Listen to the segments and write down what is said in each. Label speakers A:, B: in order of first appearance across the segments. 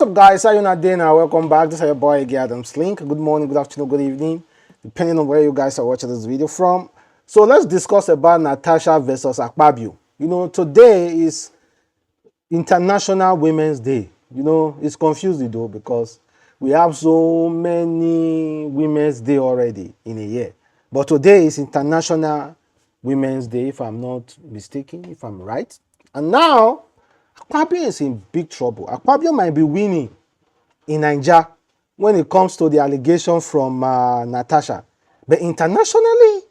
A: What's up, guys? How you not doing? Welcome back. This is your boy Adamslink. Good morning, good afternoon, good evening, depending on where you guys are watching this video from. So let's discuss about Natasha versus Akpabio. Today is International Women's Day. It's confusing though because we have so many Women's Day already in a year. But today is International Women's Day, if I'm not mistaken, if I'm right. And now Akpabio is in big trouble. Akpabio might be winning in Nigeria when it comes to the allegation from Natasha. But internationally,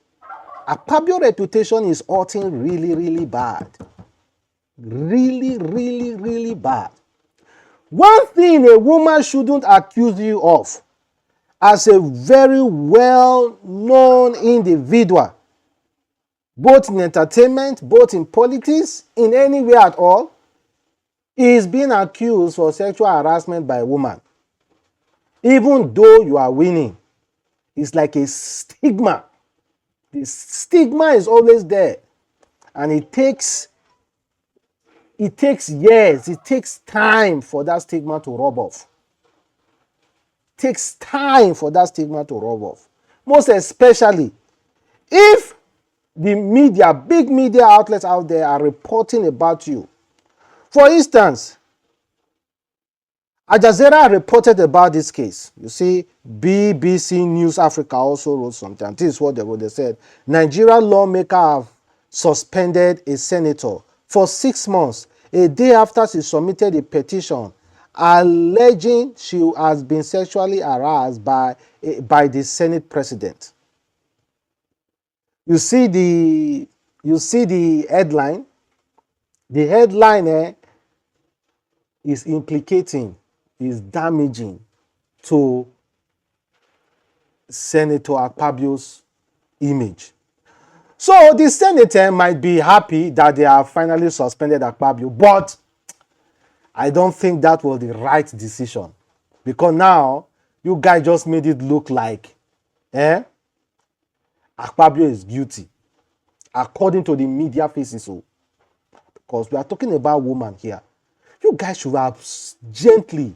A: Akpabio's reputation is hurting really, really bad. Really, really, really bad. One thing a woman shouldn't accuse you of as a very well-known individual, both in entertainment, both in politics, in any way at all, is being accused for sexual harassment by a woman. Even though you are winning, it's like a stigma. The stigma is always there. And it takes years, it takes time for that stigma to rub off. It takes time for that stigma to rub off. Most especially if the media, big media outlets out there are reporting about you. For instance, Al Jazeera reported about this case. You see, BBC News Africa also wrote something. This is what they wrote. They said, Nigerian lawmakers have suspended a senator for 6 months, a day after she submitted a petition alleging she has been sexually harassed by the Senate president. You see the headline. The headline is implicating, is damaging to Senator Akpabio's image. So the senator might be happy that they have finally suspended Akpabio, but I don't think that was the right decision, because now you guys just made it look like Akpabio is guilty, according to the media faces. Because we are talking about women here. You guys should have gently,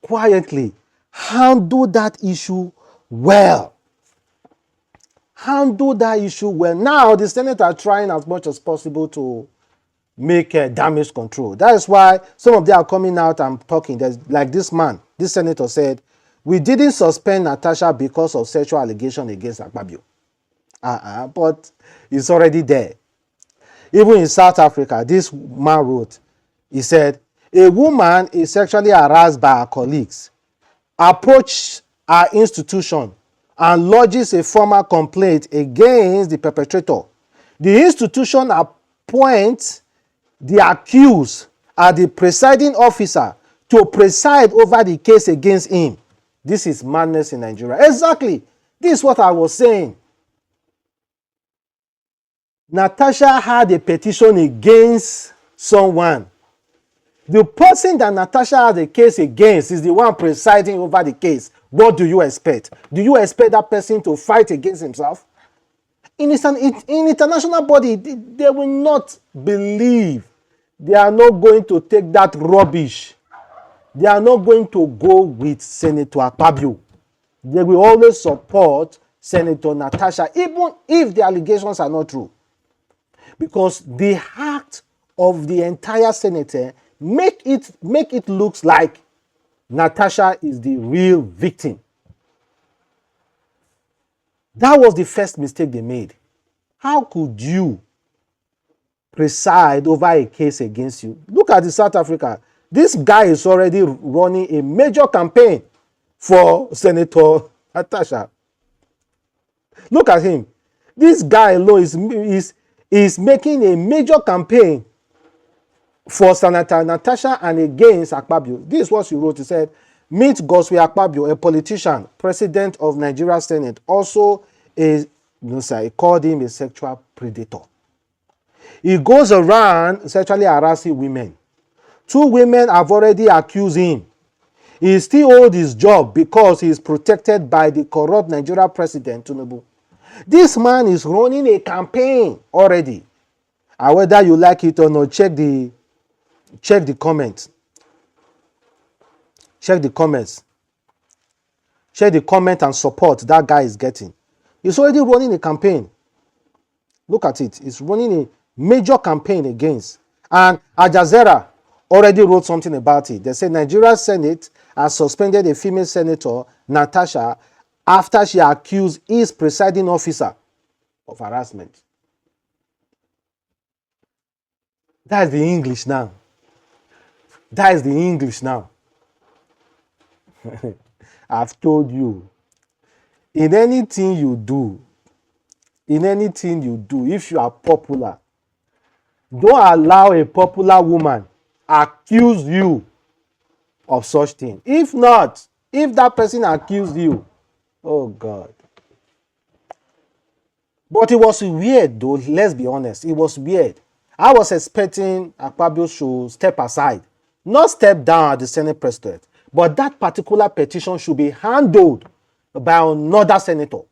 A: quietly handled that issue well. Handle that issue well. Now the Senate are trying as much as possible to make damage control. That is why some of them are coming out and talking. There's, like this man, this senator said, we didn't suspend Natasha because of sexual allegation against Akpabio. But it's already there. Even in South Africa, this man wrote, he said, a woman is sexually harassed by her colleagues, approached her institution and lodges a formal complaint against the perpetrator. The institution appoints the accused as the presiding officer to preside over the case against him. This is madness in Nigeria. Exactly. This is what I was saying. Natasha had a petition against someone. The person that Natasha has a case against is the one presiding over the case. What do you expect? Do you expect that person to fight against himself? In international body, they will not believe. They are not going to take that rubbish. They are not going to go with Senator Akpabio. They will always support Senator Natasha, even if the allegations are not true. Because the act of the entire senator make it looks like Natasha is the real victim. That was the first mistake they made. How could you preside over a case against you? Look at the South Africa. This guy is already running a major campaign for Senator Natasha. Look at him. This guy alone is making a major campaign for Senator Natasha and against Akpabio. This is what she wrote. She said, meet Godswill Akpabio, a politician, president of Nigeria Senate, also he called him a sexual predator. He goes around sexually harassing women. 2 women have already accused him. He still holds his job because he is protected by the corrupt Nigeria president, Tinubu. This man is running a campaign already. And whether you like it or not, check the comments. Check the comments. Check the comment and support that guy is getting. He's already running a campaign. Look at it. He's running a major campaign against. And Al Jazeera already wrote something about it. They said Nigeria Senate has suspended a female senator, Natasha, after she accused his presiding officer of harassment. That's the English now. That is the English now. I've told you. In anything you do, if you are popular, don't allow a popular woman accuse you of such thing. If not, if that person accused you, oh God. But it was weird though, let's be honest. It was weird. I was expecting Akpabio should step aside, not step down as the Senate president, but that particular petition should be handled by another senator.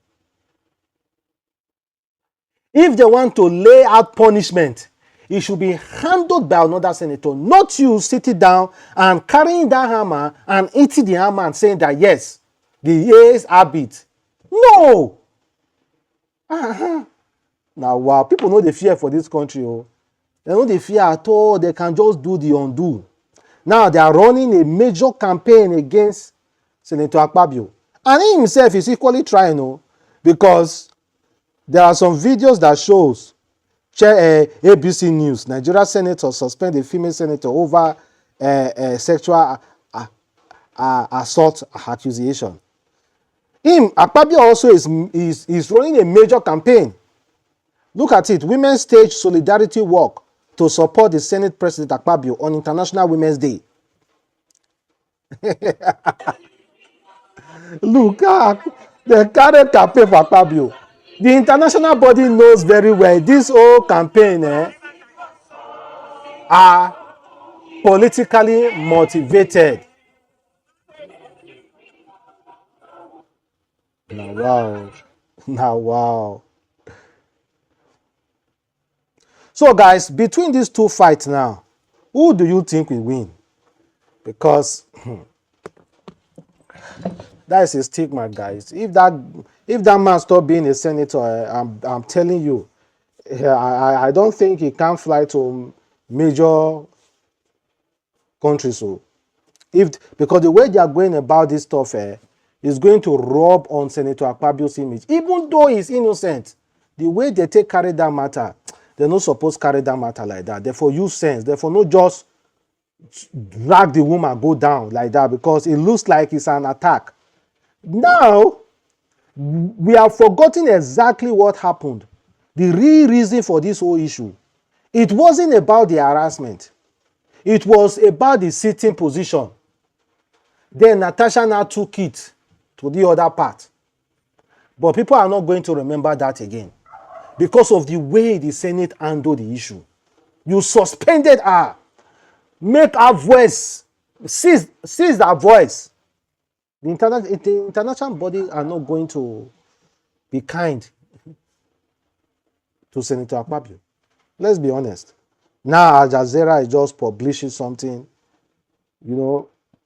A: If they want to lay out punishment, it should be handled by another senator, not you sitting down and carrying that hammer and hitting the hammer and saying that yes, the years habit. No! Now, wow, people know the fear for this country. Oh. They know the fear at all. They can just do the undo. Now, they are running a major campaign against Senator Akpabio. And he himself is equally trying, oh, because there are some videos that shows ABC News, Nigeria senator suspend a female senator over sexual assault accusation. Akpabio also is running a major campaign. Look at it. Women stage solidarity walk to support the Senate President Akpabio on International Women's Day. Look, the current campaign for Akpabio. The international body knows very well this whole campaign are politically motivated. Now, wow. Now, wow. So, guys, between these two fights now, who do you think will win? Because that is a stigma, guys. If that man stop being a senator, I'm telling you, I don't think he can fly to major countries. So, because the way they are going about this stuff is going to rub on Senator Akpabio's image, even though he's innocent. The way they carry that matter, they're not supposed to carry that matter like that. Therefore, use sense. Therefore, not just drag the woman go down like that because it looks like it's an attack. Now, we have forgotten exactly what happened. The real reason for this whole issue. It wasn't about the harassment. It was about the sitting position. Then Natasha now took it to the other part. But people are not going to remember that again because of the way the Senate handled the issue. You suspended her. Make her voice, seize her voice. The international body are not going to be kind to Senator Akpabio. Let's be honest. Now Al Jazeera is just publishing something,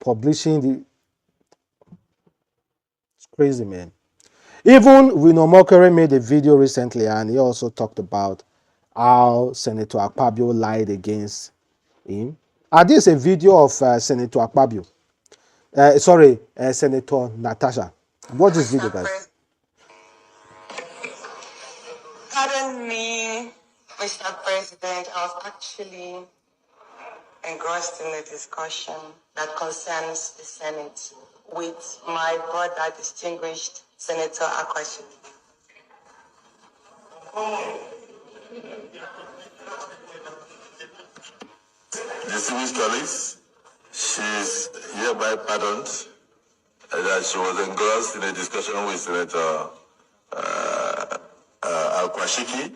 A: publishing the... It's crazy, man. Even Reno Omokri made a video recently and he also talked about how Senator Akpabio lied against him. And this is a video of Senator Akpabio. Senator Natasha. Watch this video, guys.
B: Pardon me, Mr. President. I was actually engrossed in the discussion that concerns the Senate with my brother, distinguished Senator Akpabio.
C: Distinguished colleagues, she's hereby pardoned that she was engrossed in a discussion with Senator Al-Kwashiki,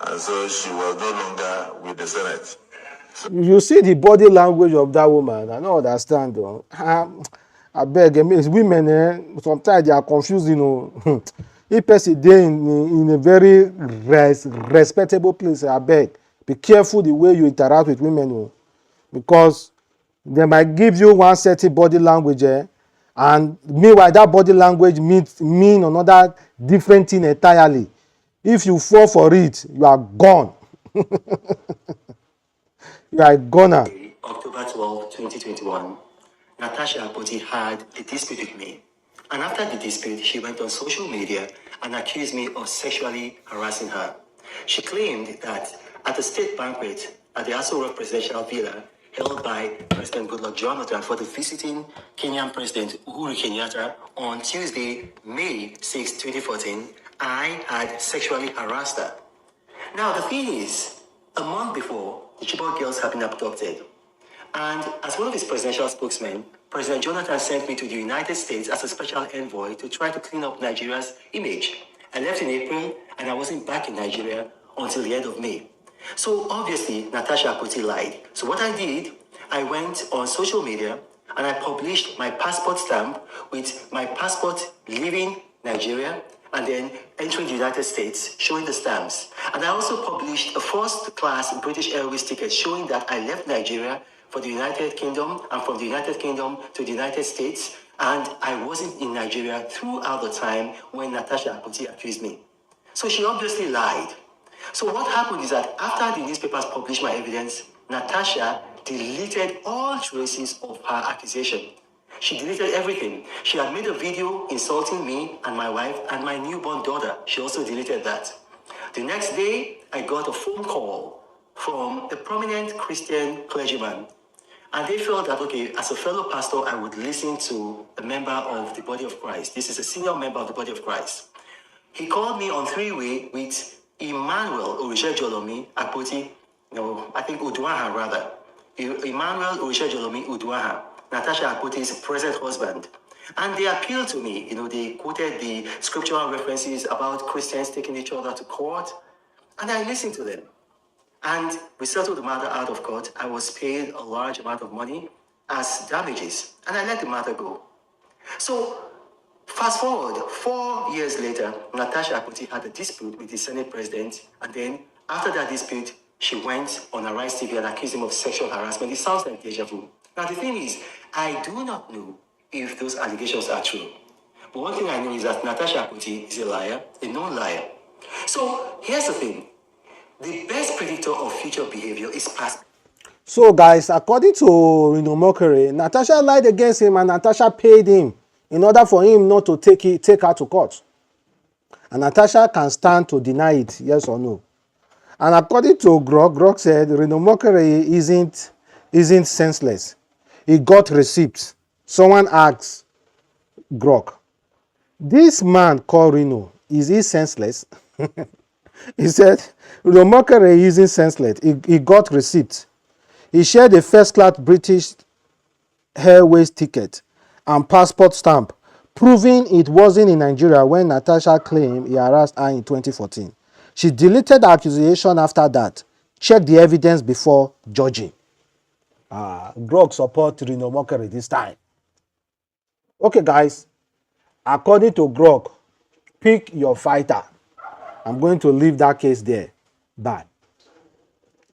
C: and so she was no longer with the Senate.
A: You see the body language of that woman. I don't understand. Though. I beg, women, sometimes they are confused, If person dey in a very respectable place, I beg, be careful the way you interact with women, because They might give you one certain body language, and meanwhile that body language mean another different thing entirely. If you fall for it, you are gone. You are a goner.
B: October 12, 2021, Natasha Akpabio had a dispute with me. And after the dispute, she went on social media and accused me of sexually harassing her. She claimed that at a state banquet at the Aso Rock Presidential Villa, held by President Goodluck Jonathan for the visiting Kenyan President Uhuru Kenyatta on Tuesday, May 6, 2014, I had sexually harassed her. Now, the thing is, a month before, the Chibok girls had been abducted. And as one of his presidential spokesmen, President Jonathan sent me to the United States as a special envoy to try to clean up Nigeria's image. I left in April, and I wasn't back in Nigeria until the end of May. So obviously, Natasha Akpabio lied. So what I did, I went on social media and I published my passport stamp with my passport leaving Nigeria and then entering the United States, showing the stamps. And I also published a first-class British Airways ticket showing that I left Nigeria for the United Kingdom and from the United Kingdom to the United States, and I wasn't in Nigeria throughout the time when Natasha Akpabio accused me. So she obviously lied. So what happened is that after the newspapers published my evidence, Natasha deleted all traces of her accusation. She deleted everything. She had made a video insulting me and my wife and my newborn daughter. She also deleted that. The next day, I got a phone call from a prominent Christian clergyman. And they felt that, okay, as a fellow pastor, I would listen to a member of the body of Christ. This is a senior member of the body of Christ. He called me on three-way with Emmanuel Orisha-Jolomi Akpoti, no, I think Uduaha rather. Emmanuel Orisha-Jolomi Uduaha, Natasha Akpoti's present husband. And they appealed to me, they quoted the scriptural references about Christians taking each other to court. And I listened to them. And we settled the matter out of court. I was paid a large amount of money as damages, and I let the matter go. So, fast forward, 4 years later, Natasha Akpabio had a dispute with the Senate president, and then after that dispute, she went on Arise TV and accused him of sexual harassment. It sounds like deja vu. Now, the thing is, I do not know if those allegations are true. But one thing I know is that Natasha Akpabio is a liar, a known liar. So, here's the thing. The best predictor of future behavior is past.
A: So guys, according to Reno Omokri, Natasha lied against him and Natasha paid him in order for him not to take her to court. And Natasha can stand to deny it, yes or no. And according to Grok said Reno Omokri isn't senseless. He got receipts. Someone asked Grok, this man called Reno, is he senseless? He said, Reno Omokri isn't senseless. He got receipts. He shared a first-class British Airways ticket and passport stamp, proving it wasn't in Nigeria when Natasha claimed he harassed her in 2014. She deleted the accusation after that. Check the evidence before judging. Grok support Reno Omokri this time. Okay, guys. According to Grok, pick your fighter. I'm going to leave that case there. Bye.